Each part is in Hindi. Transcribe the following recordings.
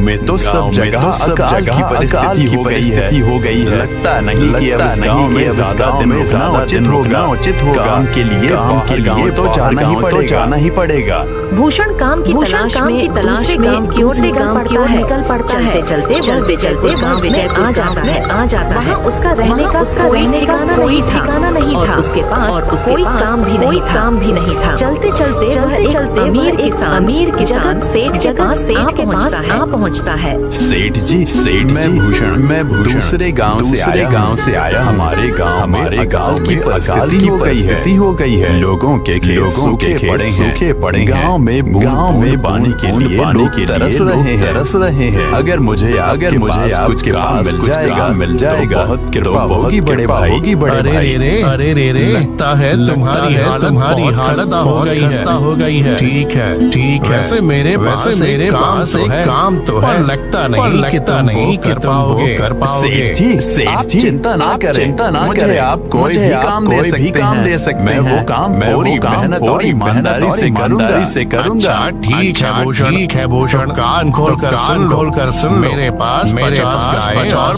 में तो सब जगह अकाल की परिस्थिति हो गई है। लगता नहीं कि अब इस गांव में ज्यादा दिन रुकना उचित होगा। काम के लिए तो जाना ही पड़ेगा। भूषण काम की तलाश में दूसरे गांव की ओर निकल पड़ता है। चलते चलते गांव विजयपुर आ जाता है। वहाँ उसका रहने का कोई ठिकाना नहीं था। उसके पास कोई काम भी नहीं था। चलते चलते अमीर किसान सेठ के पास आ पहुँचता है। सेठ जी, मैं भूषण दूसरे गांव से आया। हमारे गांव में अकाल की परिस्थिति हो गई है। लोगों के खेत सूखे पड़े गांव में पानी के लिए लोग तरस रहे हैं। अगर मुझे कुछ काम मिल जाएगा बहुत कृपा होगी बड़े भाई। अरे लगता है तुम्हारी हालत हो गई है। ठीक है। वैसे मेरे काम तो है। लगता नहीं कर पाओगे। सेठ जी चिंता ना करें। आप कोई भी काम दे सकते हैं। मैं वो काम पूरी मेहनत और ईमानदारी से करूंगा। ठीक है भूषण, कान खोल कर सुन। मेरे पास 50 गायें और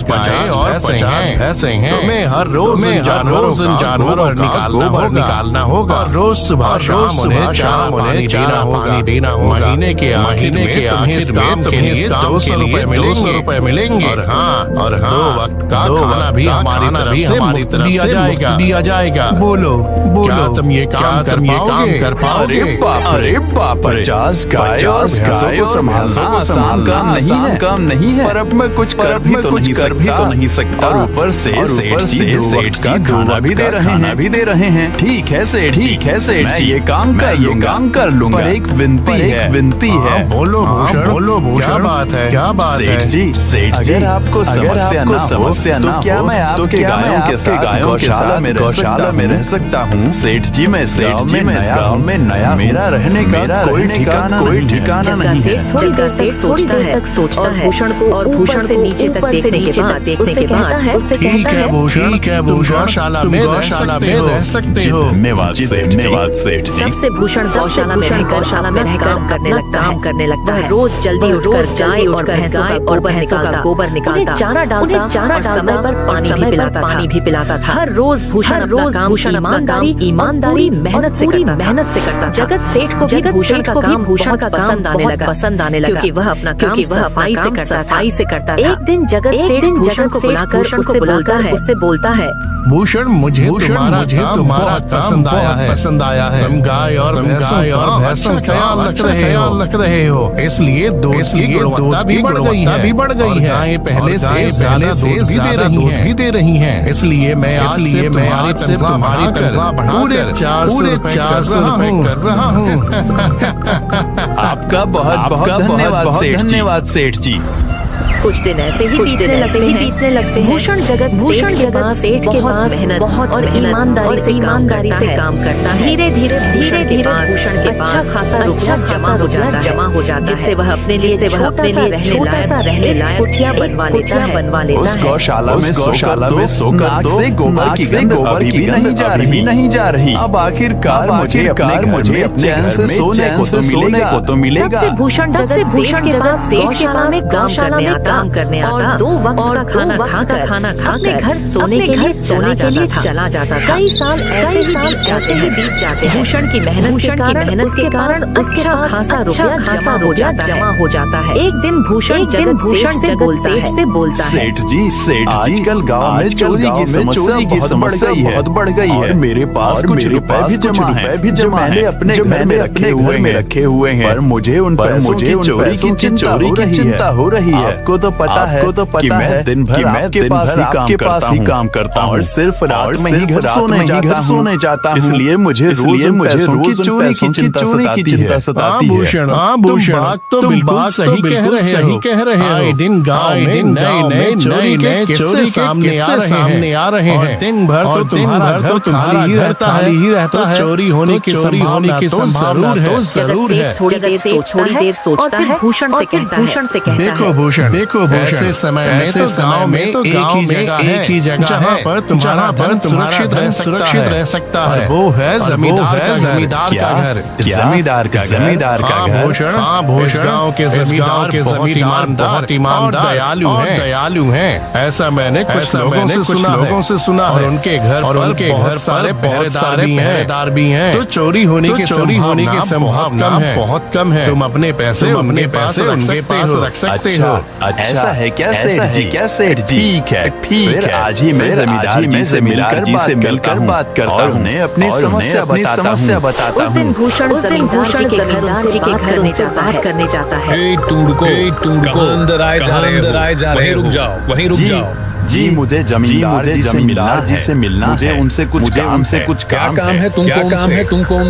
50 भैंसे हैं। तुम्हें हर रोज इन जानवरों का गोबर निकालना होगा। रोज सुबह शाम उन्हें पानी देना होगा। महीने के आखिर में तुम्हें इस काम के लिए 200 रुपए मिलेंगे। और हाँ 2 वक्त का खाना भी हमारी तरफ से दिया जाएगा। बोलो क्या तुम ये काम कर पाओगे? अरे बाप, 50 गाय और भैंसों को संभालना आसान काम नहीं है। पर अब मैं कुछ कर भी तो नहीं सकता। और ऊपर से सेठ जी खाना भी दे रहे हैं। ठीक है सेठ जी, ये काम कर लूंगा। पर एक विनती है। बोलो भूषण, क्या बात है? सेठ जी, अगर आपको समस्या ना हो क्या मैं आपके गायों के साथ गौशाला में रह सकता हूँ? सेठ जी, मैं इस गाँव में नया मेरा रहने का कोई ठिकाना नहीं है। जगह सेठ सोचता है भूषण को और भूषण से नीचे तक देखने के बाद उससे कहता है ठीक है भूषण, गौशाला में रह सकते हो। धन्यवाद सेठ जी। तब से भूषण गौशाला में रह काम करने लगता है। रोज जल्दी उठकर जाए और भैंसों का गोबर निकालता, चारा डालता, समय पर पानी भी पिलाता था। हर रोज भूषण ईमानदारी मेहनत से करता। जगत सेठ को भूषण का काम पसंद आने लगा क्योंकि वह अपना काम सफाई से करता था। एक दिन जगत सेठ भूषण को बुलाकर उससे बोलता है, भूषण मुझे तुम्हारा पसंद आया है। तुम गाय और भैंसों का ख्याल रख रहे हो। इसलिए दूध की गुणवत्ता भी बढ़ गई है। गायें पहले से ज्यादा दूध भी दे रही हैं। इसलिए मैं आपसे तुम्हारी तनख्वाह बढ़ाकर 400 रुपए कर रहा हूँ। आपका बहुत धन्यवाद सेठ जी। कुछ दिन ऐसे ही बीतने लगते हैं। भूषण जगत सेठ के पास मेहनत और ईमानदारी से काम करता है। धीरे धीरे भूषण के पास खासा रुपया जमा हो जाता है, जिससे वह अपने लिए रहने लायक कुटिया बनवा लेता है। उस गौशाला में सोकर से गोबर की गंध अभी नहीं जा रही। अब आखिरकार मुझे अपने चैन से सोने को तो मिलेगा। तब से भूषण जगत सेठ के पास गौशाला में काम करने आता और 2 वक्त का खाना खाकर घर सोने के लिए चला जाता था। कई साल ऐसे ही बीत जाते हैं। भूषण की मेहनत के कारण अच्छा खासा रुपया जमा हो जाता है। एक दिन भूषण जगत सेठ से बोलता है, सेठ जी आजकल गांव में चोरी की समस्या बहुत बढ़ गई है। मेरे पास कुछ रुपए भी जमा है अपने घर में रखे हुए हैं। पर मुझे उन पैसों की चोरी की चिंता हो रही है। आपको तो पता है कि मैं दिन भर आपके पास ही काम करता हूँ और सिर्फ रात में ही घर सोने जाता हूँ। इसलिए मुझे रोज चोरी की चिंता सताती है। बात तो बिल्कुल सही कह रहे हो। दिन गाँव में नए चोरी सामने आ रहे हैं। दिन भर तो तुम्हारा ही रहता है। चोरी होने की संभावना तो जरूर है। थोड़ी देर सोचता है, भूषण से कहता है, देखो देखो ऐसे समय में तो गांव में तो गांव में एक ही जगह जहां पर तुम्हारा धन सुरक्षित रह सकता है, वो है जमींदार का घर। जमींदार का घर। भूषण, हाँ भूषण, गांव के जमींदार बहुत ईमानदार दयालु हैं। ऐसा मैंने कुछ लोगों से सुना और उनके घर पर सारे पहरेदार भी हैं। तो चोरी होने की संभावना बहुत कम है। तुम अपने पैसे उनके पास रख सकते हो। ऐसा है क्या सेठ जी? ठीक है। फिर आज ही मैं जमींदार जी से मिलकर बात करता हूँ, उन्हें अपनी समस्या बताता हूँ। उस दिन भूषण जमींदार जी के घर उनसे बात करने जाता है। अंदर आए जा रहे, रुक जाओ। जी मुझे जमींदार जी से मिलना मुझे उनसे कुछ काम है। तुम कौन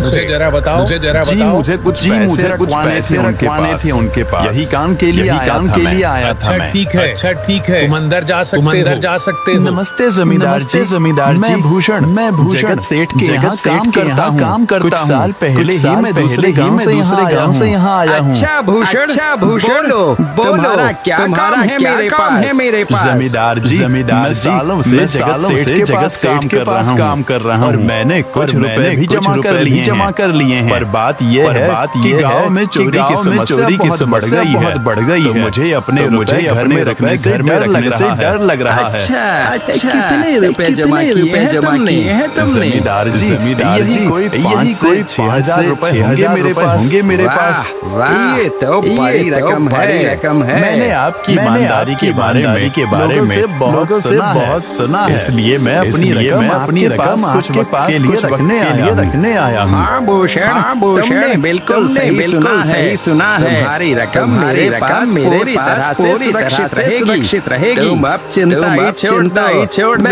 से? मुझे जरा बताओ। जी मुझे कुछ पैसे रखवाने थे उनके पास। यही काम के लिए आया था। अच्छा ठीक है। तुम अंदर जा सकते हो। नमस्ते जमींदार जी। मैं भूषण जगत सेठ के यहाँ काम करता हूँ। कुछ साल पहले ही मैं दूसरे गांव से यहाँ आया हूँ। अच्छा भूषण बोलो क्या काम है मेरे पास? जमींदार जी मैं सालों से जगत सेठ के पास काम कर रहा हूँ और मैंने कुछ रुपए भी जमा कर लिए हैं। पर बात यह है कि गांव में चोरी की समस्या बहुत बढ़ गई है। मुझे अपने रुपए घर में रखने से डर लग रहा है। अच्छा कितने रुपए जमा किए हैं तुमने? जमींदार जी यही कोई 6,000 रुपए होंगे मेरे पास। ये तो बड़ी रकम है। मैंने आपकी ईमानदारी के बारे में लोगों से बहुत सुना है, इसलिए मैं अपनी रकम आपके पास के लिए रखने आया हूँ। हाँ भूषण तुमने बिल्कुल सही सुना है। तुम्हारी रकम मेरे पास पूरी तरह से सुरक्षित रहेगी। तुम अब चिंता ही छोड़ दो,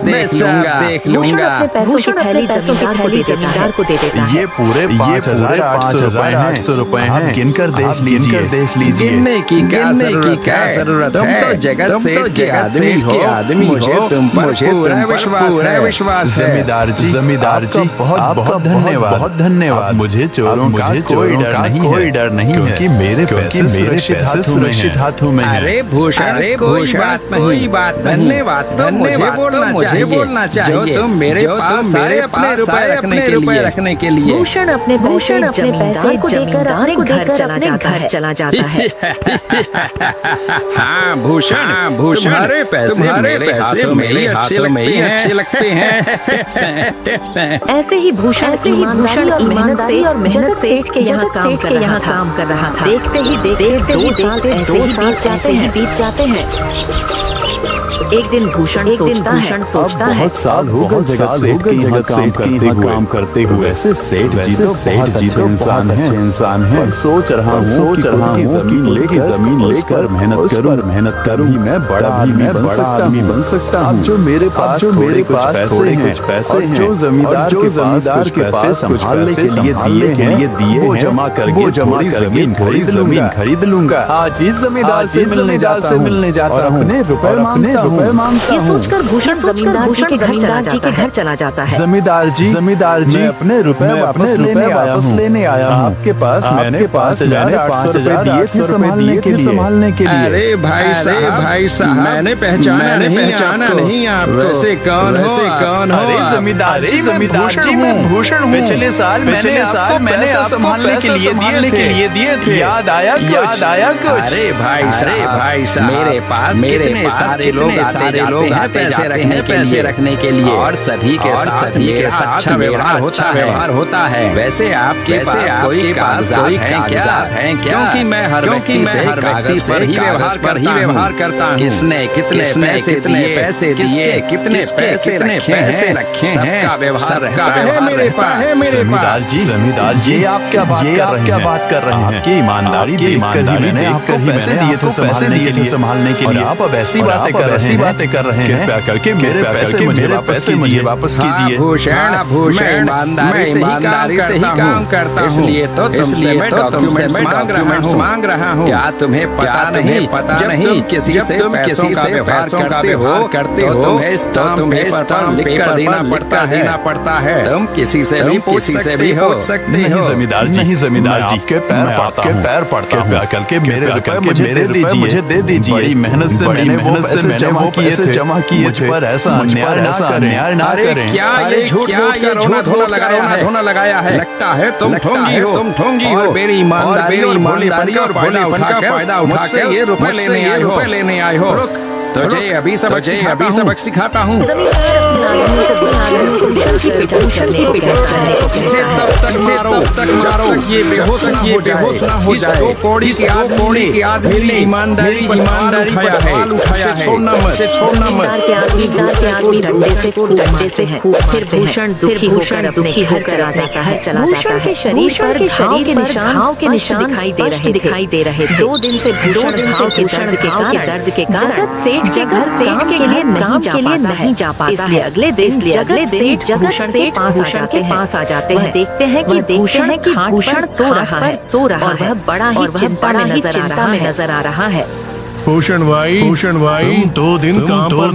मैं सब देख लूंगा। भूषण अपने पैसों की थैली जमींदार को दे देता है। ये पूरे 5,800 रुपए हैं। गिनकर देख लीजिए। गिनने की क्या जरूरत है? तुम तो जगत सेठ के आदमी हो। मुझे तुम पर पूरा विश्वास है। जमींदार जी बहुत धन्यवाद। मुझे चोरों का कोई डर नहीं है, क्योंकि मेरे पैसे सुरक्षित हाथों में हैं। अरे भूषण कोई बात नहीं। धन्यवाद तो मुझे बोलना चाहिए। जो तुम मेरे पास अपने रुपए रखने के लिए। भूषण अपने पैसे को देकर अपने घर चला जाता है। हाँ भूषण तुम्हारे पैसे मेरे हाथों में ही अच्छे लगते हैं। ऐसे ही भूषण ईमानदारी और मेहनत सेठ के यहाँ काम कर रहा था। देखते ही 2 साल ऐसे ही बीत जाते हैं। एक दिन भूषण सोचता है बहुत साल हो गए जगत सेठ के यहाँ काम करते हुए। वैसे सेठ जी तो बहुत अच्छे इंसान हैं। सोच रहा हूँ कि जमीन लेकर मेहनत करूँ मैं बड़ा आदमी बन सकता हूँ। अब जो मेरे पास कुछ पैसे हैं, जो जमींदार के पास संभालने के लिए दिए वो जमा करके जमीन खरीद लूंगा। आज इस जमींदार से मिलने जाता हूँ, अपने रुपए मांगता ये सोचकर भूषण जमींदार जी के घर चला जाता है। जमींदार जी मैं अपने रुपए वापस लेने आया हूँ। आपके पास मैंने 5,800 रुपए दिए थे संभालने के लिए। अरे भाई साहब मैंने पहचाना नहीं आपको। वैसे कौन हो? अरे जमींदार जी मैं भूषण हूँ। पिछले साल मैंने आपको संभालने के लिए दिए थे। याद आया कुछ? अरे भाई साहब मेरे पास कितने सारे लोग आते हैं पैसे रखने के लिए और सभी के साथ अच्छा व्यवहार होता है। वैसे आपके पास कोई कागजात हैं क्या? क्योंकि मैं हर व्यक्ति से कागज पर ही व्यवहार करता हूँ। किसने कितने पैसे दिए, कितने पैसे रखे हैं, सबका व्यवहार है मेरे पास। जमींदार जी आप क्या बात कर रहे हैं? आपकी ईमानदारी देखकर मैंने आपको पैसे दिए थे संभालने के लिए। आप अब ऐसी बातें कर रहे कैसी बातें कर रहे हैं? कृपया करके मेरे पैसे मुझे वापस कीजिए। भूषण मैं ईमानदारी से ही काम करता हूँ, इसलिए तो डॉक्यूमेंट्स मांग रहा हूँ। क्या तुम्हें पता नहीं जब तुम किसी से पैसों का व्यवहार करते हो तो तुम्हें स्टाम्प पेपर देना पड़ता है। तुम किसी से भी पूछ सकते हो। जमींदार जी के पैर पड़ता हूँ। कृपया करके मेरे रुपए मुझे दे दीजिए। बड़ी मेहनत से मैंने वो पैसे जमा किए थे। पर ऐसा अन्याय ना करें। क्या ये झूठ धोना लगाया है? लगता है तुम ठोंगी हो। मेरी ईमानदारी और भोलेपन का फायदा उठाकर ये रुपए लेने आए हो। तुझे अभी सबक सिखाता हूँ। इसे तब तक मारो जब तक ये बेहोश ना हो जाए। इसको कौड़ी के आदमी ने ईमानदारी उठाया है। छोड़ना मत। डंडे से फिर भूषण दुखी होकर चला जाता है। भूषण के शरीर पर घाव के निशान दिखाई दे रहे थे। 2 दिन से भूषण घाव के दर्द के कारण जगत सेठ के लिए नहीं जा पाता, इसलिए अगले दिन भूषण के पास आ जाते हैं। देखते हैं कि भूषण सो रहा है और वह बड़ा ही चिंता में नजर आ रहा है। भूषण भाई 2 दिन काम पर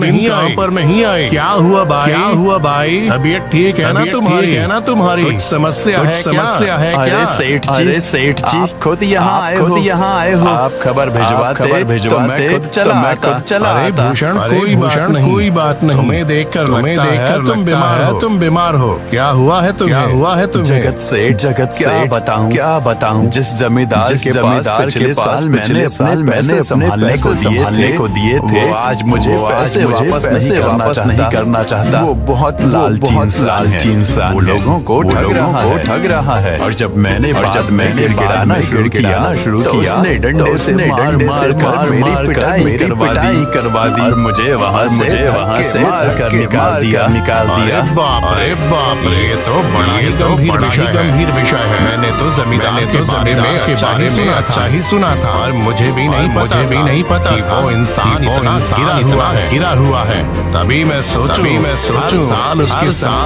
नहीं आए। क्या हुआ भाई? तबीयत ठीक है ना तुम्हारी? कुछ समस्या है क्या? अरे सेठ जी खुद यहाँ आए हो। आप खबर भिजवाते तो मैं खुद चला आता। भूषण कोई बात नहीं। तुम्हें देखकर तुम बीमार हो। क्या हुआ है तुम्हें? जगत सेठ क्या बताऊं? जिस जमींदार के पास पिछले साल मैंने अपने संभालने को दिए थे, वो आज मुझे पैसे वापस नहीं करना चाहता। वो बहुत लालची इंसान वो लोगों को ठग रहा है। और जब मैंने गिड़ाना शुरू किया तो उसने डंडे से मार कर मेरी पिटाई करवा दी और मुझे वहाँ से मार कर निकाल दिया। अरे बाप रे, ये तो बड़ा ही गंभीर विषय है। मैंने तो जमींदार के बारे में अच्छा ही सुना था और मुझे भी नहीं पता वो इंसान इतना गिरा हुआ है। तभी मैं सोचूं साल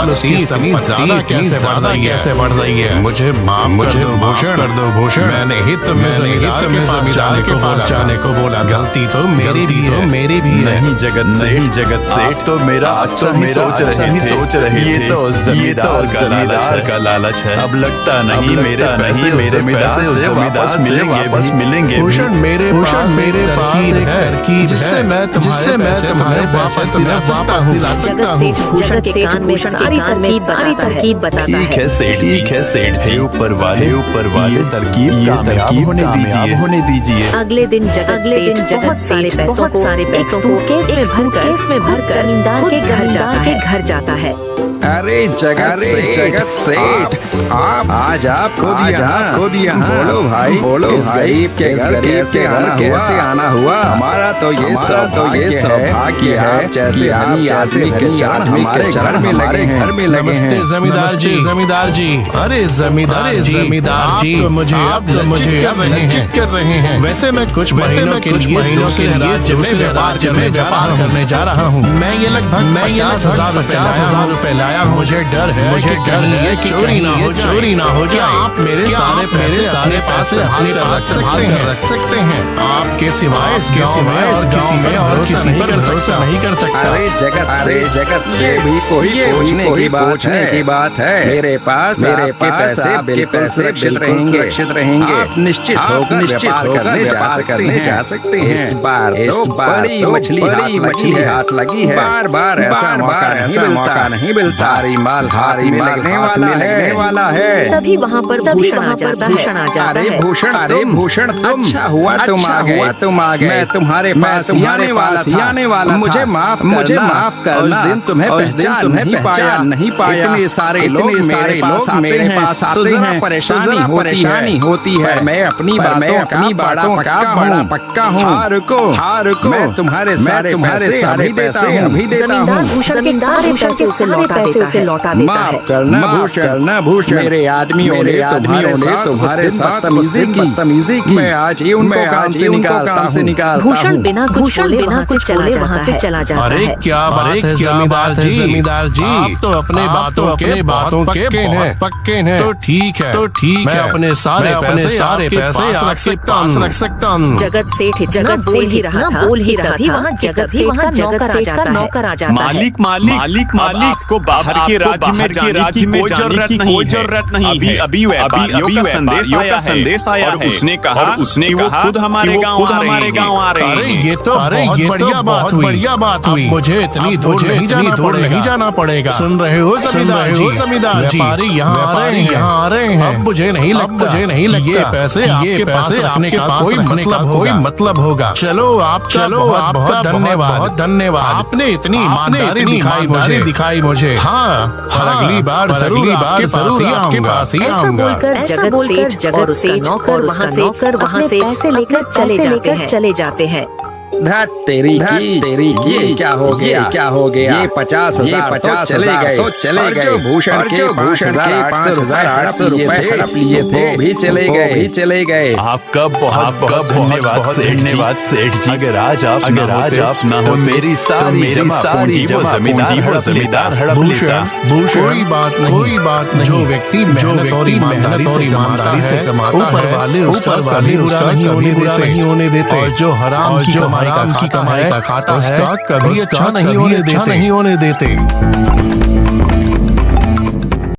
उसकी इतनी ज्यादा कैसे बढ़ रही है। मुझे माफ कर दो भूषण। मैंने ही तुम्हें जमींदार के पास जाने को बोला। गलती तो मेरी भी नहीं। जगत सेठ तो मेरा अच्छा ही सोच रहे थे। ये तो उस जमींदार का लालच है। अब लगता नहीं मेरे पैसे उस जमींदार से वापस मिलेंगे। भूषण मेरे पास तरकीब जिससे मैं तुम्हारे वापस दिला सकता हूँ। जगत सेठ भूषण के कान में सारी तरकीब बताता है। ठीक है सेठ जी, ऊपर वाले तरकीब होने दीजिए। अगले दिन जगत सेठ बहुत सारे पैसों को केस में भरकर जमींदार के घर जाता है। अरे जगत सेठ आज आप खुद यहाँ बोलो भाई। इस गरीब के घर कैसे आना हुआ? हमारा तो ये सौभाग्य है जैसे आदमी के चार हमारे घर में लगे हैं। जमींदार जी अरे जमींदार जी तो मुझे लज्जित कर रहे हैं। वैसे मैं कुछ महीनों के लिए दूसरे राज्य में व्यापार करने जा रहा हूँ। मैं ये लगभग 50,000 रुपए लाया। मुझे डर है ये चोरी ना हो जाए। आप मेरे सारे पैसे अपने पास रख सकते हैं। आपके सिवाय इस गांव में और किसी पर भरोसा नहीं कर सकता। अरे जगत से भी कोई पूछने की बात है। मेरे पास आपके पैसे बिल्कुल सुरक्षित रहेंगे। आप निश्चित होकर व्यापार करने जा सकते हैं। इस बार बड़ी मछली हाथ लगी है। बार ऐसा मौका नहीं मिलता। भारी लगने वाला है। तभी वहाँ पर भूषण आ जाता है। अरे भूषण तुम अच्छा हुआ तुम आ गए। मैं तुम्हारे पास आने वाला मुझे माफ करना। उस दिन तुम्हें पहचान नहीं पाया। इतने सारे लोग मेरे पास आते हैं। परेशानी होती है। मैं अपनी बातों का बड़ा पक्का हूँ। रुको मैं तुम्हारे सारे पैसे अभी देता हूँ। भूषण के सारे पैसे से उसे लौटा देता है। माफ करना भूषण, मेरे आदमियों ने तुम्हारे साथ बदतमीजी की। मैं आज ही उनको काम से निकालता भूषण बिना कुछ बोले वहाँ से चला जाता अरे है। क्या बात है जमींदार जी, आप तो अपने बातों के पक्के हैं। तो ठीक है, मैं अपने सारे पैसे आपके पास रख सकता हूँ। जगत सेठ बोल ही रहा था तभी वहाँ जगत सेठ का नौकर आ जाता है। मालिक आपको बाहर के राज्य में जाने की कोई जरूरत नहीं है। अभी व्यापारियों का संदेश आया है। उसने कहा खुद हमारे गांव आ रहे हैं। अरे ये तो बहुत बढ़िया बात हुई। मुझे इतनी दूर नहीं जाना पड़ेगा। सुन रहे हो जमींदार जी, व्यापारी यहाँ आ रहे हैं। अब मुझे नहीं लगता ये पैसे रखने का कोई मतलब होगा। चलो बहुत धन्यवाद। आपने इतनी ईमानदारी दिखाई मुझे। हाँ, अगली बार जरूर आपके पास ही ऐसा आऊंगा। बोलकर जगत सेठ और उसका नौकर वहाँ से पैसे लेकर चले जाते हैं। धत तेरी ये क्या हो गया? ये 50,000 तो चले गए। जो भूषण के 5,800 रुपए हड़प लिए थे भी चले गए। आपका बहुत धन्यवाद सेठ जी। अगर आज आप ना हो मेरी सारी पूंजी वो जमींदार हड़प लेता। भूषण कोई बात नहीं। जो व्यक्ति ईमानदारी से कमाता है, ऊपर वाले उसका बुरा नहीं होने देते। और जो हराम की कमाई का खाता है, उसका कभी अच्छा नहीं होने देते।